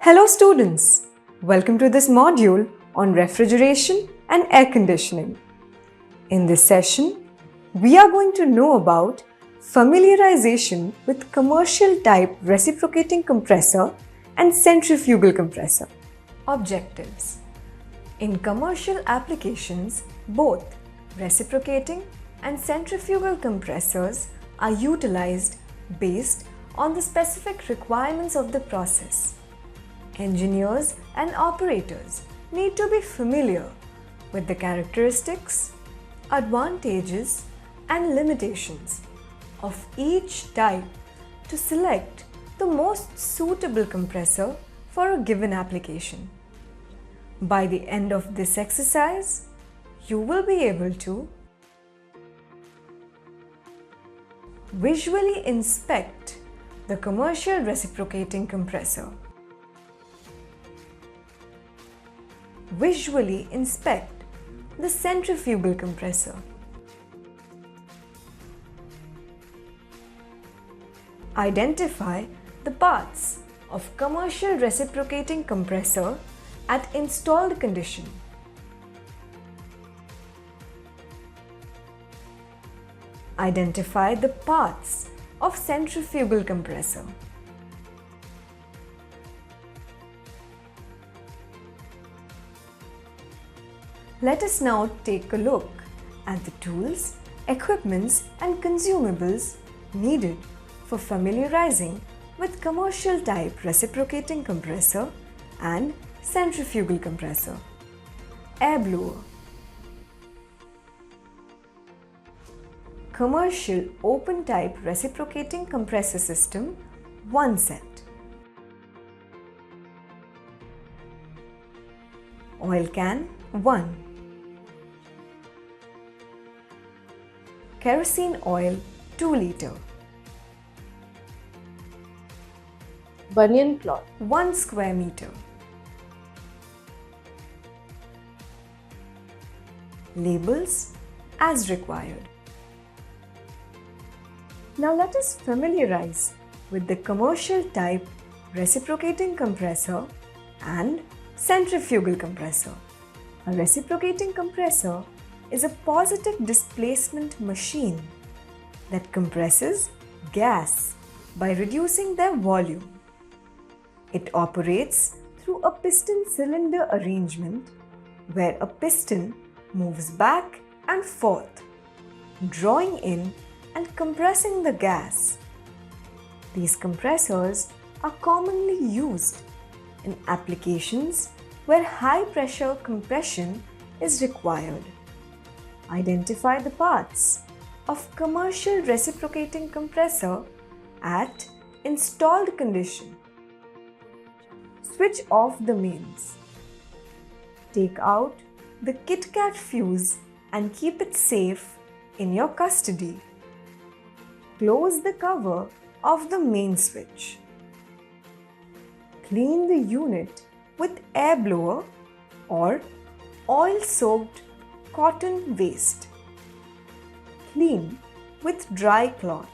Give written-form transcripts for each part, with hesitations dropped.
Hello students, welcome to this module on refrigeration and air conditioning. In this session, we are going to know about familiarization with commercial type reciprocating compressor and centrifugal compressor. Objectives. In commercial applications, both reciprocating and centrifugal compressors are utilized based on the specific requirements of the process. Engineers and operators need to be familiar with the characteristics, advantages, and limitations of each type to select the most suitable compressor for a given application. By the end of this exercise, you will be able to visually inspect the commercial reciprocating compressor, visually inspect the centrifugal compressor, identify the parts of commercial reciprocating compressor at installed condition, identify the parts of centrifugal compressor. Let us now take a look at the tools, equipments and consumables needed for familiarizing with commercial type reciprocating compressor and centrifugal compressor. Air blower, commercial open type reciprocating compressor system 1 set, oil can 1, kerosene oil 2 liter, Banyan cloth 1 square meter, labels as required. Now let us familiarize with the commercial type reciprocating compressor and centrifugal compressor. A reciprocating compressor is a positive displacement machine that compresses gas by reducing their volume. It operates through a piston cylinder arrangement where a piston moves back and forth, drawing in and compressing the gas. These compressors are commonly used in applications where high pressure compression is required. Identify the parts of commercial reciprocating compressor at installed condition. Switch off the mains. Take out the KitKat fuse and keep it safe in your custody. Close the cover of the main switch. Clean the unit with air blower or oil-soaked cotton waste. Clean with dry cloth.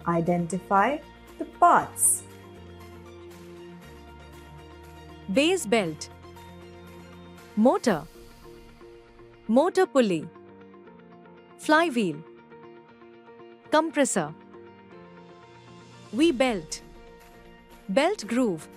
Identify the parts. Base belt, motor, motor pulley, flywheel, compressor, V-belt, belt groove,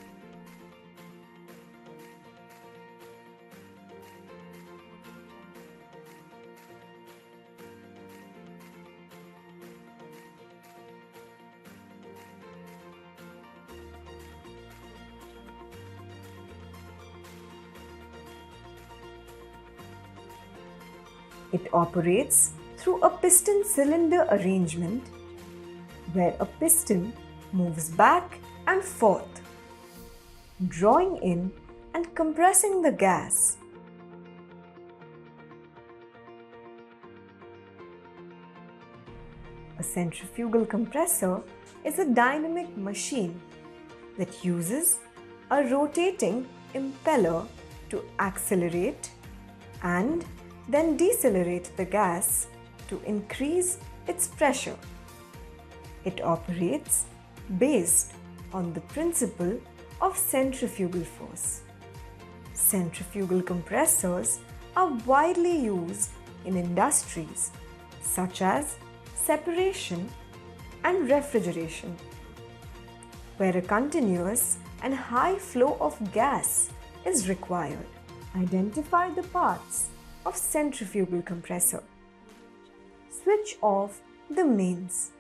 It operates through a piston cylinder arrangement where a piston moves back and forth, drawing in and compressing the gas. A centrifugal compressor is a dynamic machine that uses a rotating impeller to accelerate and then decelerate the gas to increase its pressure. It operates based on the principle of centrifugal force. Centrifugal compressors are widely used in industries such as separation and refrigeration, where a continuous and high flow of gas is required. Identify the parts of centrifugal compressor. Switch off the mains.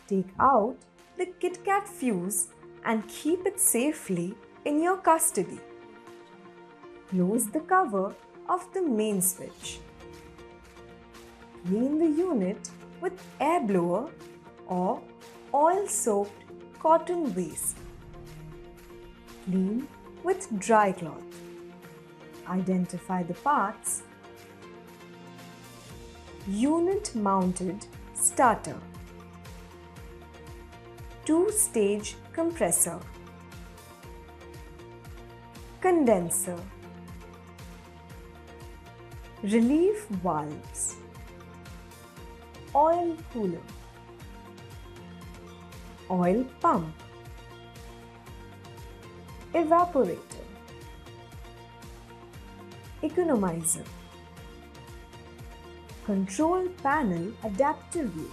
Take out the KitKat fuse and keep it safely in your custody. Close the cover of the main switch. Clean the unit with air blower or oil-soaked cotton waste. Clean with dry cloth. Identify the parts. Unit mounted starter. Two-stage compressor. Condenser. Relief valves. Oil cooler. Oil pump. Evaporator. Economizer. Control panel adaptive view.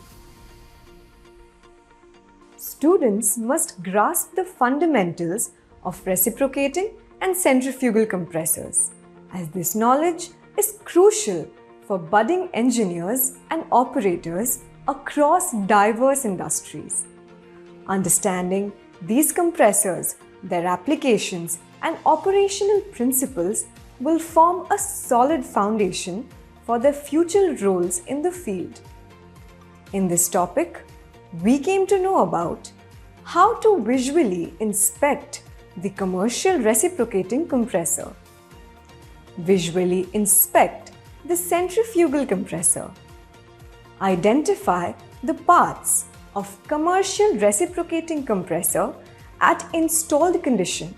Students must grasp the fundamentals of reciprocating and centrifugal compressors, as this knowledge is crucial for budding engineers and operators across diverse industries. Understanding these compressors, their applications, and operational principles will form a solid foundation for their future roles in the field. In this topic, we came to know about how to visually inspect the commercial reciprocating compressor, visually inspect the centrifugal compressor, identify the parts of commercial reciprocating compressor at installed condition,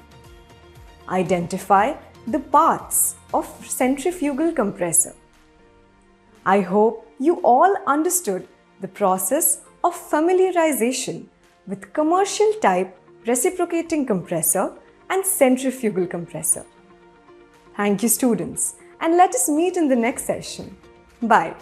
identify the parts of centrifugal compressor. I hope you all understood the process of familiarization with commercial type reciprocating compressor and centrifugal compressor. Thank you, students, and let us meet in the next session. Bye.